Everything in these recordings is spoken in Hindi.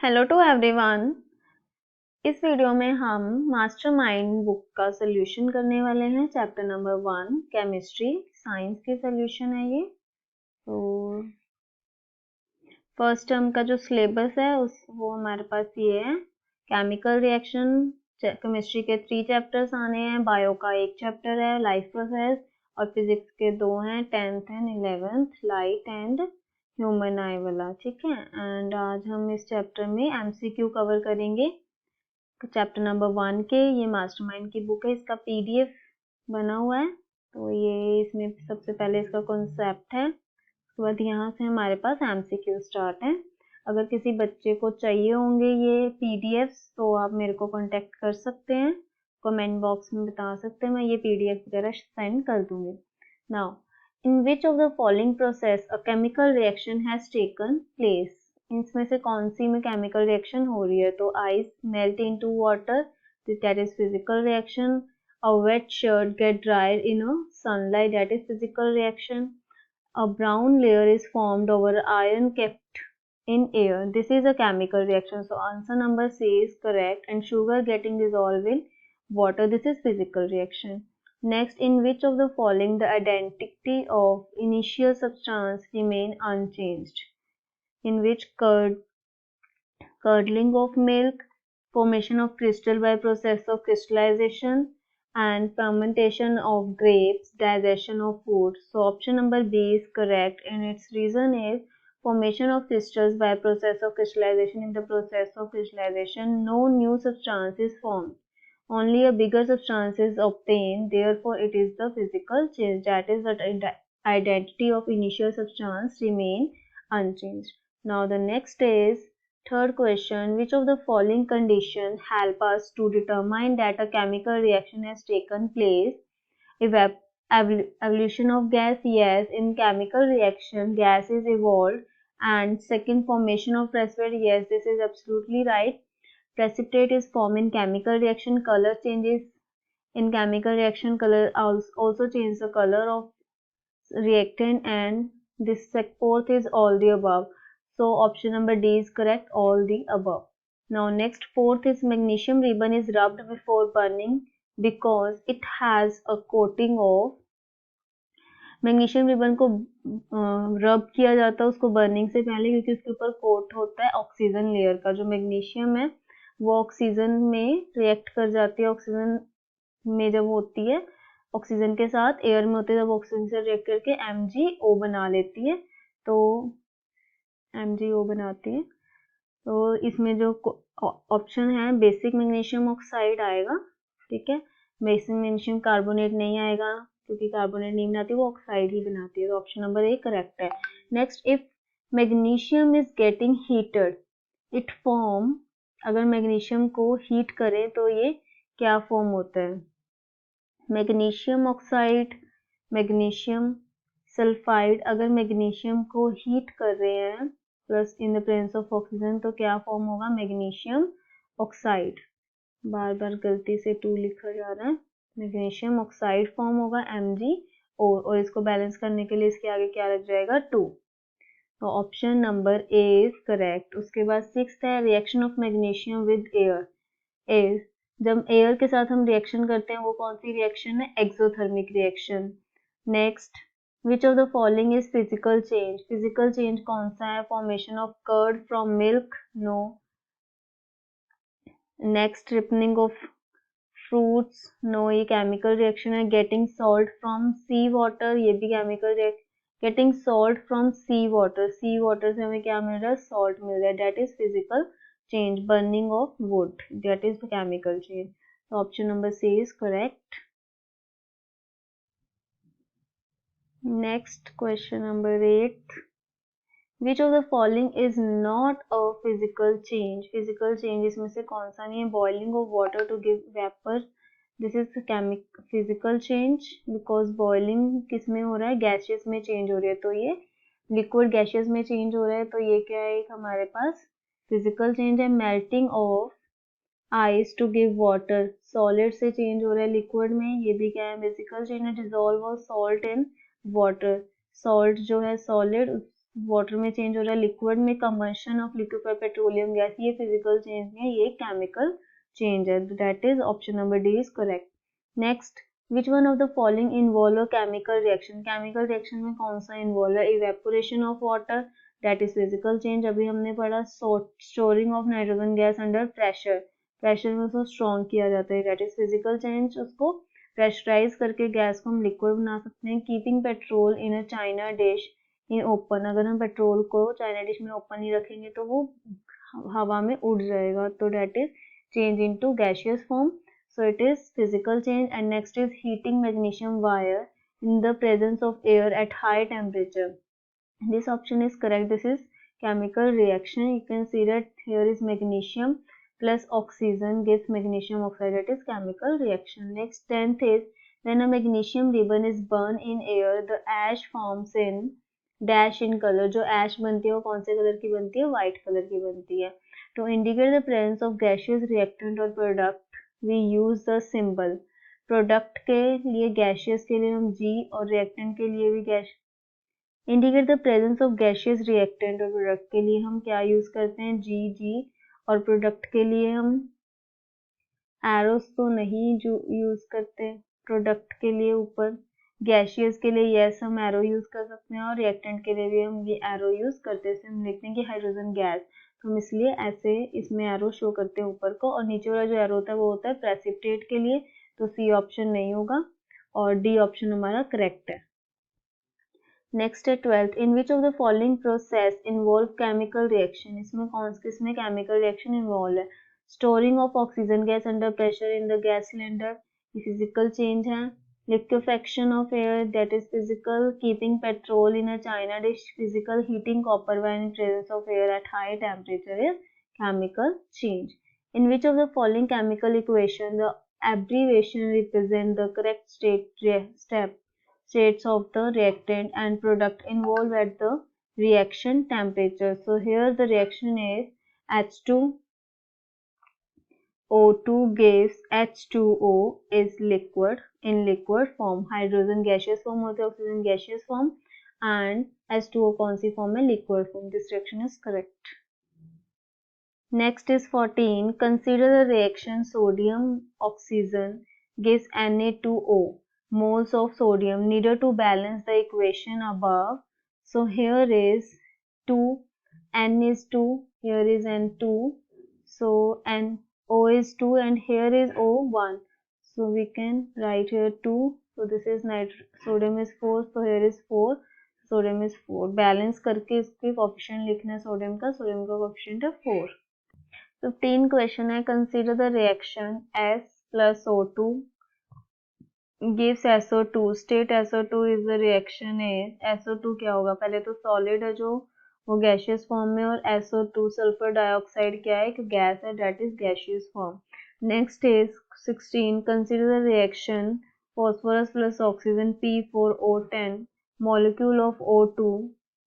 Hello to everyone. इस वीडियो में हम मास्टरमाइंड बुक का सोल्यूशन करने वाले हैं। चैप्टर नंबर 1 केमिस्ट्री साइंस की सोल्यूशन है ये। तो फर्स्ट टर्म का जो सिलेबस है वो हमारे पास ये है। केमिकल रिएक्शन केमिस्ट्री के 3 चैप्टर्स आने हैं, बायो का 1 चैप्टर है, लाइफ प्रोसेस, और फिजिक्स के 2 हैं, 10th and 11th, light and human आई वाला। ठीक है, एंड आज हम इस चैप्टर में एमसीक्यू कवर करेंगे। चैप्टर नंबर 1 के ये मास्टरमाइंड की बुक है, इसका पीडीएफ बना हुआ है। तो ये इसमें सबसे पहले इसका कॉन्सेप्ट है, उसके बाद यहाँ से हमारे पास एमसीक्यू स्टार्ट है। अगर किसी बच्चे को चाहिए होंगे ये पीडीएफ तो आप मेरे को कांटेक्ट कर सकते हैं, कमेंट बॉक्स में बता सकते हैं, मैं ये पीडीएफ वगैरह सेंड कर दूंगी। Now, in which of the following process a chemical reaction has taken place. इसमें से कौन सी में केमिकल रिएक्शन हो रही है? तो ice melt into water, that is physical reaction. A wet shirt get dried in a sunlight, that is physical reaction. A brown layer is formed over iron kept in air. This is a chemical reaction. So answer number C is correct. And sugar getting dissolved in water. This is physical reaction. Next, in which of the following the identity of initial substance remain unchanged? In which curdling of milk, formation of crystal by process of crystallization, and fermentation of grapes, digestion of food. So option number B is correct, and its reason is formation of crystals by process of crystallization. In the process of crystallization, no new substance is formed. Only a bigger substance is obtained. Therefore, it is the physical change. That is, the identity of initial substance remain unchanged. Now the next is third question, which of the following conditions help us to determine that a chemical reaction has taken place? Evolution of gas, yes. In chemical reaction, gas is evolved. And second, formation of precipitate, yes, this is absolutely right. Precipitate is formed in chemical reaction. Color changes in chemical reaction. Color also changes the color of reactant, and this fourth is all the above. So option number D is correct, all the above. Now next, fourth is magnesium ribbon is rubbed before burning because it has a coating of। Magnesium ribbon को रब किया जाता है उसको बर्निंग से पहले, क्योंकि उसके ऊपर कोट होता है ऑक्सीजन लेयर का। जो मैग्नीशियम है वो ऑक्सीजन में रिएक्ट कर जाती है, ऑक्सीजन में जब होती है, ऑक्सीजन के साथ एयर में होती है, जब ऑक्सीजन से रिएक्ट करके MgO बना लेती है, तो MgO बनाती है। तो इसमें जो ऑप्शन है बेसिक मैग्नीशियम ऑक्साइड आएगा। ठीक है, बेसिक मैग्नीशियम कार्बोनेट नहीं आएगा, क्योंकि कार्बोनेट नहीं बनाती, वो ऑक्साइड ही बनाती है। तो ऑप्शन नंबर ए करेक्ट है। Next, if magnesium is getting heated it form. अगर मैग्नीशियम को हीट करें तो ये क्या फॉर्म होता है? Magnesium oxide, magnesium sulphide. अगर मैग्नीशियम को हीट कर रहे हैं plus in the presence of oxygen तो क्या फॉर्म होगा? Magnesium oxide. बार बार गलती से 2 लिखा जा रहा है। मैग्नीशियम ऑक्साइड फॉर्म होगा MgO, और इसको बैलेंस करने के लिए इसके आगे क्या लग जाएगा? 2। तो option number A is correct. उसके बाद 6th है reaction of magnesium with air is. जब एयर के साथ हम रिएक्शन करते हैं वो कौन सी रिएक्शन है? Exothermic reaction. Next, which of the following is physical change? Physical change कौन सा है? Formation of curd from milk, no. Next, ripening of fruits, no, ये केमिकल रिएक्शन है। Getting salt from sea water, ये भी chemical reaction. Getting salt from sea water, sea water से हमें क्या मिल रहा है? सॉल्ट मिल रहा है, that is physical change. Burning of wood, that is the chemical change. So option number C is correct. Next question number 8, which of the following is not a physical change? Physical change इसमें से कौन सा नहीं है? Boiling of water to give vapor, this is chemical physical change, because boiling किस में हो रहा है? gaseous में change हो रही है, तो ये liquid gaseous में change हो रहा है, तो ये क्या है? हमारे पास physical change है। melting of ice to give water, solid से चेंज हो रहा है लिक्विड में, ये भी क्या है? फिजिकल चेंज है। Dissolve of salt in water, salt जो है सॉलिड वाटर में चेंज हो रहा है, लिक्विड में combustion of liquefied petroleum gas, ये फिजिकल चेंज नहीं है, ये केमिकल चेंज है, that is option number D is correct. Next, which one of the following involve a chemical reaction, chemical reaction में कौन सा इन्वॉल्व है, evaporation of water that is physical change, अभी हमने पढ़ा, storing of nitrogen gas under pressure, pressure में उसको स्ट्रॉन्ग किया जाता है, दैट इज फिजिकल चेंज, उसको प्रेशराइज करके गैस को हम लिक्विड बना सकते हैं, keeping petrol in a China dish in open, अगर हम पेट्रोल को चाइना डिश में ओपन ही रखेंगे तो वो हवा में उड़ जाएगा, तो that is change into gaseous form, so it is physical change। And next is heating magnesium wire in the presence of air at high temperature, this option is correct, this is chemical reaction, you can see that here is magnesium plus oxygen gives magnesium oxide, that is chemical reaction। Next, 10th is when a magnesium ribbon is burned in air the ash forms in dash in color, जो ash बनती है वो कौन से कलर की बनती है, white कलर की बनती है। To indicate the presence of gaseous reactant or product we use the symbol, product के लिए गैशियस के लिए हम G और रिएक्टेंट के लिए भी gas, indicate the presence of gaseous reactant और प्रोडक्ट के लिए हम क्या यूज करते हैं, G, और प्रोडक्ट के लिए हम एरोस तो नहीं जो यूज करते, प्रोडक्ट के लिए ऊपर, गैशियस के लिए यस हम एरो यूज कर सकते हैं, और रिएक्टेंट के लिए भी हम ये एरो यूज करते हैं, हम लिखते हैं कि हाइड्रोजन गैस, तो हम इसलिए ऐसे इसमें एरो शो करते हैं ऊपर को, और नीचे वाला जो एरो होता है वो होता है प्रेसिपिटेट के लिए, तो सी ऑप्शन नहीं होगा और डी ऑप्शन हमारा करेक्ट है। नेक्स्ट है 12th, in which of the following process involve chemical reaction, इसमें कौन किसमें केमिकल रिएक्शन इन्वॉल्व है, storing of oxygen gas under pressure in the gas cylinder, ये फिजिकल चेंज है, liquefaction of air that is physical, keeping petrol in a china dish physical, heating copper wire in presence of air at high temperature is chemical change। In which of the following chemical equation the abbreviation represent the correct states of the reactant and product involved at the reaction temperature, so here the reaction is H2 O2 gives H2O is liquid in liquid form, hydrogen gaseous form होते हैं, oxygen gaseous form, and H2O कौन सी form है, liquid form, this reaction is correct। Next is 14, consider the reaction sodium oxygen gives Na2O moles of sodium needed to balance the equation above, so here is 2, N is 2, here is N2, so N O is 2 and here is O 1, so we can write here 2, so this is sodium is 4, so here is 4, sodium is 4, balance करके इसके कोफिशिएंट लिखना है सोडियम का कोफिशिएंट है 4। 15 क्वेश्चन है, consider the reaction S plus O2 gives SO2, state SO2 is the reaction is, SO2 क्या होगा, पहले तो सॉलिड है जो वो गैशियस फॉर्म में, और SO2 सल्फर डाइऑक्साइड क्या है कि गैस है, that is gaseous form. Next is 16, consider the reaction phosphorus plus oxygen P4O10 molecule of O2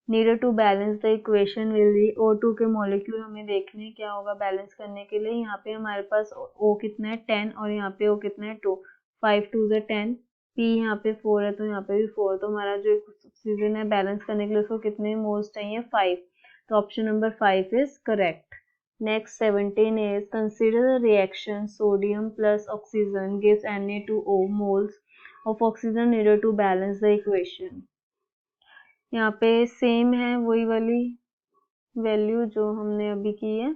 needed to balance the equation will be, O2 के मॉलिक्यूल हमें देखने क्या होगा बैलेंस करने के लिए, यहाँ पे हमारे पास O कितना है 10 और यहाँ पे O कितना है 2, 5 2 से 10, P यहाँ पे 4 है तो यहाँ पे भी 4, तो हमारा जो ऑक्सीजन है बैलेंस करने के लिए उसको कितने मोल्स चाहिए 5, तो option number 5 is correct. Next 17 is consider the reaction sodium plus oxygen gives Na2O moles of oxygen needed to balance the equation, यहाँ पे सेम है वही वाली वैल्यू जो हमने अभी की है,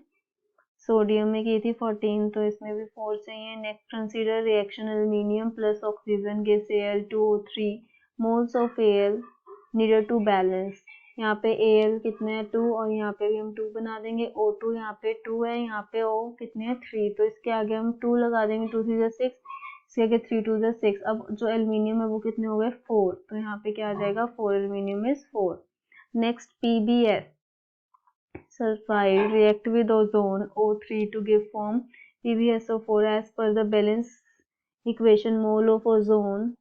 सोडियम में की थी 14 तो इसमें भी 4 चाहिए। Next consider reaction aluminium plus oxygen gives Al2O3 moles of Al needed to balance, यहाँ पे Al कितने हैं 2 और यहाँ पे भी हम 2 बना देंगे, O2 यहाँ पे 2 है, यहाँ पे O कितने हैं 3, तो इसके आगे हम 2 लगा देंगे, 2 3 6, इसके आगे 3 2 6, अब जो एल्यूमिनियम है वो कितने हो गए 4, तो यहाँ पे क्या आ जाएगा 4, aluminium is 4। Next PbS sulfide react with ozone O3 to give form PbSO4 as per the balance equation, mole of ozone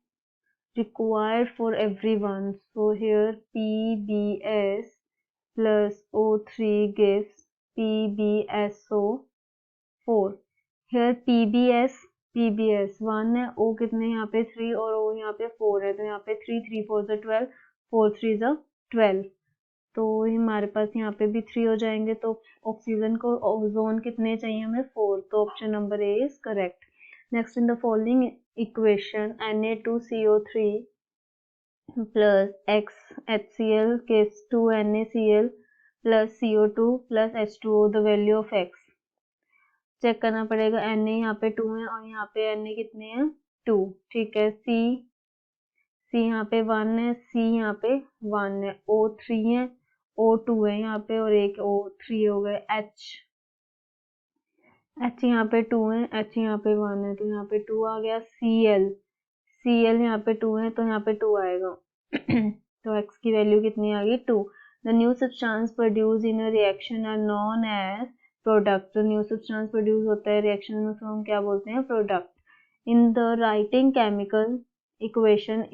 required for everyone, so here PbS plus O3 gives PbSO4, here PbS 1 है, O कितने यहाँ पे 3 और O यहाँ पे 4 है, तो यहाँ पे 3 3 4 12, 4 3 12, तो हमारे पास यहाँ पे भी 3 हो जाएंगे, तो ऑक्सीजन को ओजोन कितने चाहिए हमें 4, तो option number A is correct. Next in the following equation Na2CO3 plus XHCl gives 2NaCl plus CO2 plus H2O, the value of X। Check करना पड़ेगा, Na यहाँ पे 2 है और यहाँ पे Na कितने हैं 2, ठीक है। C यहाँ पे 1 है, C यहाँ पे 1 है, O3 है, O2 है यहाँ पे और एक O3 हो गए, H यहाँ पे 2 है, H यहाँ पे 1 है, तो यहाँ पे 2 आ गया। Cl यहाँ पे 2 है तो यहाँ पे 2 आएगा तो X की वैल्यू कितनी आ गई 2। The new substance produce in a reaction are known as product. जो न्यू सब्सटेंस प्रोड्यूस होता है रिएक्शन में उसको हम क्या बोलते हैं product. In the writing chemical equation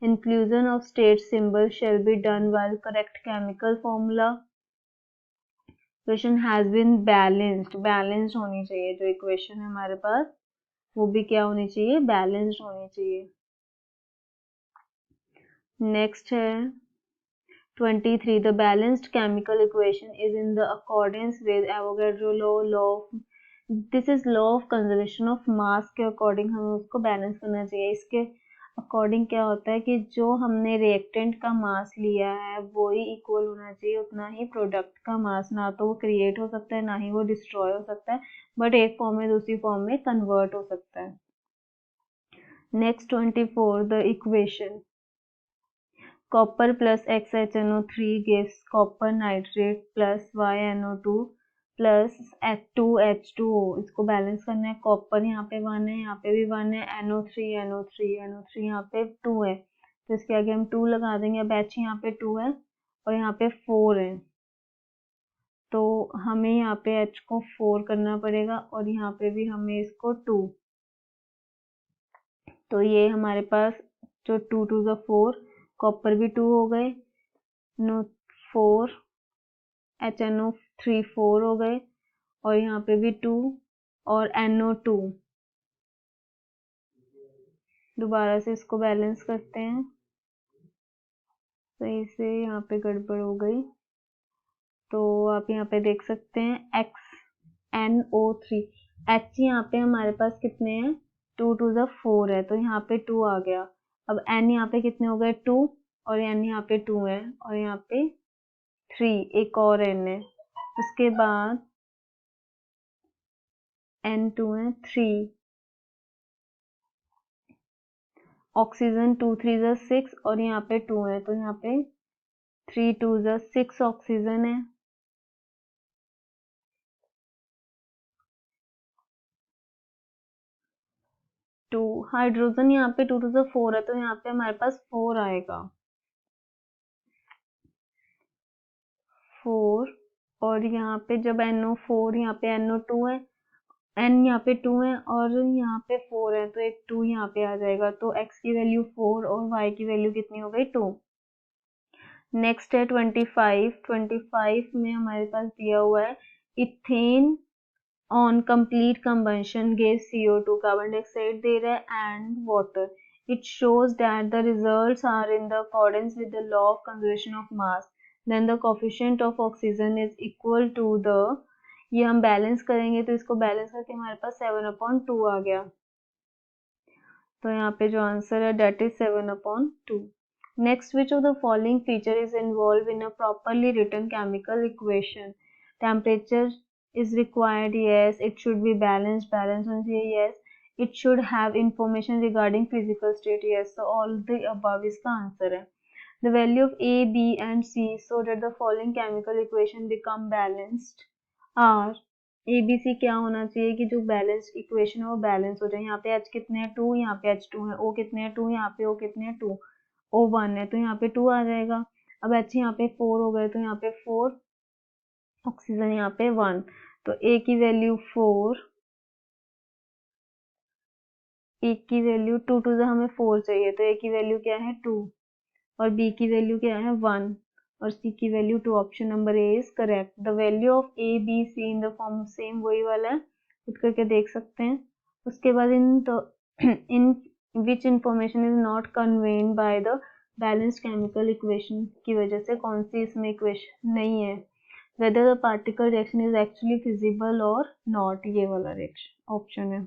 inclusion of state symbol shall be done while correct chemical formula equation has been balanced होनी चाहिए। जो इक्वेशन है हमारे पास वो भी क्या होनी चाहिए बैलेंस्ड होनी चाहिए। नेक्स्ट है 23, the balanced chemical equation is in the accordance with Avogadro law this is law of conservation of mass के अकॉर्डिंग हमें उसको बैलेंस करना चाहिए। इसके अकॉर्डिंग क्या होता है कि जो हमने रिएक्टेंट का मास लिया है वो ही इक्वल होना चाहिए उतना ही प्रोडक्ट का मास। ना तो वो क्रिएट हो सकता है ना ही वो डिस्ट्रॉय हो सकता है, बट एक फॉर्म में दूसरी फॉर्म में कन्वर्ट हो सकता है। Next 24, the equation copper plus XHNO3 gives copper nitrate plus YNO2 plus H2H2O। इसको बैलेंस करना है। कॉपर यहाँ पे 1 है, यहाँ पे भी 1 है, NO3 यहाँ पे 2 है, तो इसके आगे हम 2 लगा देंगे। अब H यहाँ पे 2 है और यहाँ पे 4 है, तो हमें यहाँ पे H को 4 करना पड़ेगा और यहाँ पे भी हमें इसको 2, तो ये हमारे पास जो 2 2 ज़ा 4, कॉपर भी 2 हो गए, नो 4, HNO3 4 हो गए और यहाँ पे भी 2 और NO2। दोबारा से इसको बैलेंस करते हैं, सही से यहाँ पे गड़बड़ हो गई, तो आप यहाँ पे देख सकते हैं XNO3, H यहाँ पे हमारे पास कितने हैं 2 2 ज़ा 4 है, तो यहाँ पे 2 आ गया। अब N यहाँ पे कितने हो गए 2 और N यहाँ पे 2 है और यहाँ पे 3, एक और N है, उसके बाद N2 है 3, ऑक्सीजन 2 3 ज़ा 6 और यहाँ पे 2 है, तो यहाँ पे 3 2 ज़ा 6 ऑक्सीजन है। टू हाइड्रोजन यहाँ पे 2 2 ज़ा 4 है, तो यहाँ पे हमारे पास 4 आएगा, 4। और यहाँ पे जब NO4 यहाँ पे NO2 है, N यहाँ पे 2 है और यहाँ पे 4 है, तो एक 2 यहाँ पे आ जाएगा, तो X की वैल्यू 4 और Y की वैल्यू कितनी हो गई 2। नेक्स्ट है 25 में हमारे पास दिया हुआ है ethane on complete combustion gas CO2, carbon dioxide दे रहा है and water. It shows that the results are in the accordance with the law of conservation of mass, then the coefficient of oxygen is equal to the, ये हम बैलेंस करेंगे तो इसको बैलेंस करके हमारे पास 7/2 आ गया, तो यहाँ पे जो आंसर है that is 7/2। Next, which of the following feature is involved in a properly written chemical equation? Temperature is required, yes. It should be balanced होना चाहिए, yes. It should have information regarding physical state, yes. So all the above इसका आंसर है। The value of A, B and C so that the following chemical equation become balanced are A, B, C क्या होना चाहिए कि जो बैलेंस इक्वेशन है वो बैलेंस हो जाए। यहाँ पे H कितने हैं 2, यहाँ पे H2 है, O कितने हैं 2, यहाँ पे O कितने हैं 2, O1 है तो यहाँ पे 2 आ जाएगा। अब H यहाँ पे 4 हो गए तो यहाँ पे 4, ऑक्सीजन यहाँ पे 1, तो A की वैल्यू 4, A की वैल्यू 2 2 हमें 4 चाहिए, तो A की वैल्यू क्या है 2 और B की वैल्यू क्या है 1 और C की value 2। Option number A is correct. The value of A, B, C in the form same वही वाला है, खुद करके देख सकते हैं। उसके बाद in which information is not conveyed by the balanced chemical equation की वजह से कौन सी इसमें इक्वेशन नहीं है, whether the particle reaction is actually feasible और नॉट, ये वाला रिएक्शन ऑप्शन है।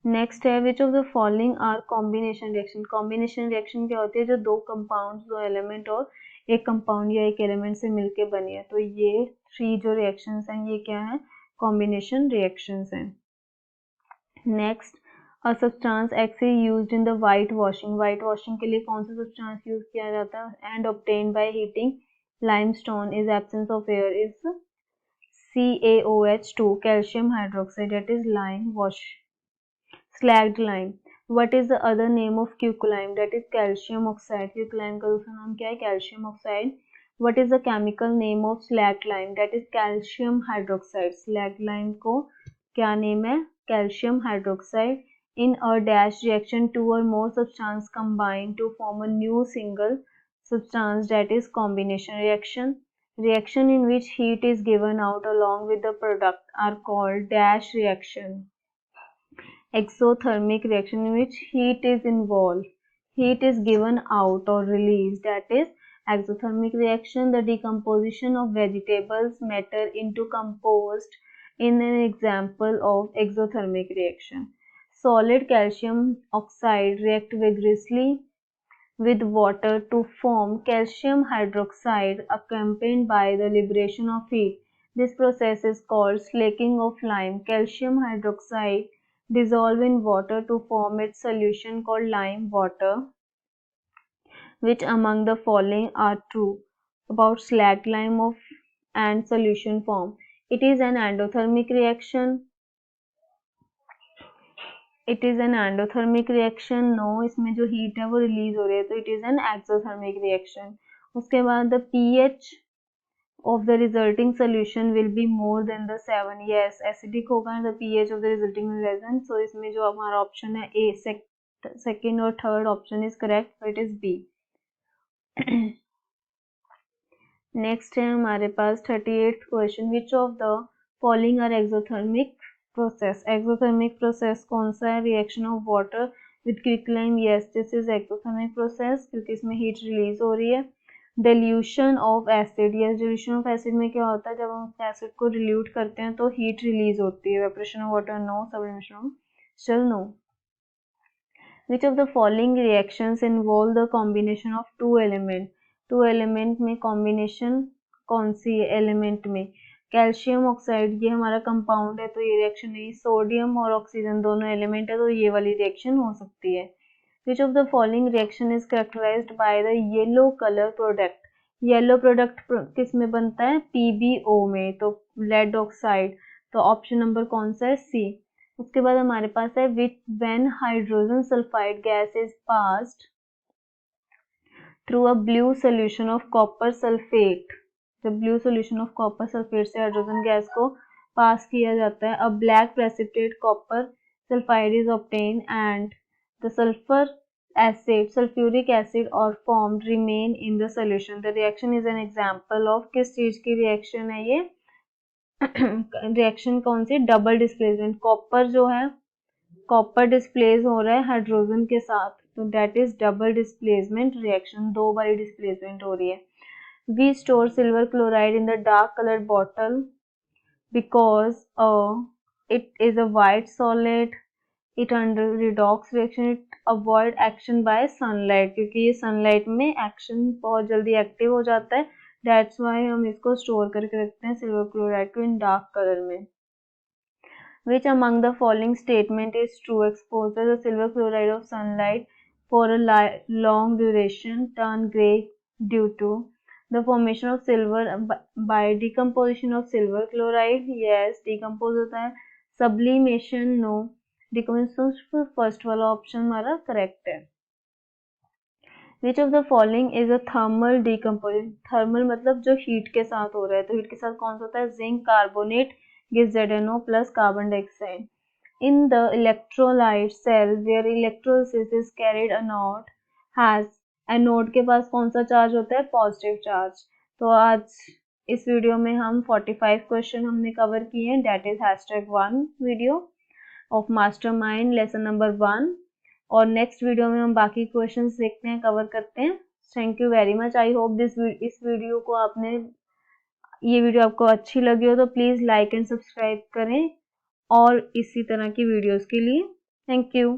नेक्स्ट है which of the following are combination reaction. Combination reaction क्या होती है, जो दो कंपाउंड, दो एलिमेंट और एक कंपाउंड या एक एलिमेंट से मिलके बनी है। तो ये 3 जो रिएक्शंस हैं ये क्या है, कॉम्बिनेशन रिएक्शंस हैं। Next, a substance x is used in the white washing. White washing के लिए कौन सा सब्सटेंस यूज किया जाता है, and obtained by heating limestone is absence of air is CaOH2 calcium hydroxide, that is lime wash, slagged lime. What is the other name of quicklime, that is calcium oxide. quicklime का दूसरा नाम क्या है, calcium oxide. What is the chemical name of slagged lime, that is calcium hydroxide. slagged lime को क्या नेम है, calcium hydroxide. In a dash reaction, 2 or more substances combine to form a new single substance, that is combination reaction. Reaction in which heat is given out along with the product are called dash reaction. Exothermic reaction in which heat is involved, heat is given out or released, that is exothermic reaction. The decomposition of vegetables matter into compost in an example of exothermic reaction. Solid calcium oxide react vigorously with water to form calcium hydroxide accompanied by the liberation of heat. This process is called slaking of lime. Calcium hydroxide dissolve in water to form its solution called lime water. Which among the following are true about slacked lime of and solution form? It is an endothermic reaction. It is an endothermic reaction, no, इसमें जो हीट है वो रिलीज हो रही है, तो it is an exothermic reaction. उसके बाद the pH of the resulting solution will be more than the 7, yes acidic होगा, the pH of the resulting resin. so इसमें जो हमारा ऑप्शन है ए, सेकेंड और third option is correct, so it is B. Next है हमारे पास 38th question, which of the following are exothermic process. Exothermic process कौन सा है, reaction of water with quicklime, yes this is exothermic process क्योंकि इसमें हीट रिलीज हो रही है. Dilution of acid, yes dilution of acid में क्या होता है, जब हम एसिड को डिल्यूट करते हैं तो हीट रिलीज होती है. Evaporation of water, no. Sublimation of still, no. Which of the following reactions involve the combination of two element. Two element में कॉम्बिनेशन कौन सी है, एलिमेंट में कैल्शियम ऑक्साइड, ये हमारा कंपाउंड है तो ये रिएक्शन नहीं. सोडियम और ऑक्सीजन दोनों एलिमेंट है तो ये वाली रिएक्शन हो सकती है. Which of the following reaction is characterised by the yellow colour product. Yellow product किस में बनता है, PbO में, तो लेड ऑक्साइड. तो ऑप्शन नंबर कौन सा है, सी. उसके बाद हमारे पास है which when hydrogen sulphide gas is passed through a blue solution of copper sulphate. जब blue solution of copper sulphate से हाइड्रोजन गैस को पास किया जाता है, a black precipitate copper sulphide is obtain and the sulphur acid, sulfuric acid or formed remain in the solution. The reaction is an example of किस चीज की रिएक्शन है ये, रिएक्शन कौन सी, डबल डिस्प्लेसमेंट. कॉपर जो है, कॉपर डिस्प्लेस हो रहा है हाइड्रोजन के साथ, तो that is double displacement reaction, दो बारी डिस्प्लेसमेंट हो रही है. We store silver chloride in the dark coloured bottle because it is a white solid. It under redox reaction it avoid action by sunlight, क्योंकि ये सनलाइट में एक्शन बहुत जल्दी एक्टिव हो जाता है, दैट्स वाई हम इसको स्टोर करके रखते हैं सिल्वर क्लोराइड को इन डार्क कलर में. Which among the following statement is true? Exposes the silver chloride of sunlight for a long duration turn gray due to the formation of silver by decomposition of silver chloride. Yes, decompose होता है. Sublimation, no. Decomposition फर्स्ट वाला ऑप्शन हमारा करेक्ट है. Which of the following is a thermal decomposition? Thermal मतलब जो हीट के साथ हो रहा है, तो हीट के साथ कौन सा होता है, zinc carbonate gives ZNO plus carbon dioxide. In the electrolyte cell where electrolysis is carried, anode has anode के पास कौन सा चार्ज होता है, पॉजिटिव चार्ज. तो आज इस वीडियो में हम 45 क्वेश्चन हमने कवर किए हैं, that is #1 video of mastermind lesson number 1. और नेक्स्ट वीडियो में हम बाकी क्वेश्चंस देखते हैं, कवर करते हैं। Thank you very much. I hope इस वीडियो को ये वीडियो आपको अच्छी लगी हो तो प्लीज़ लाइक एंड सब्सक्राइब करें और इसी तरह की वीडियोस के लिए। Thank you.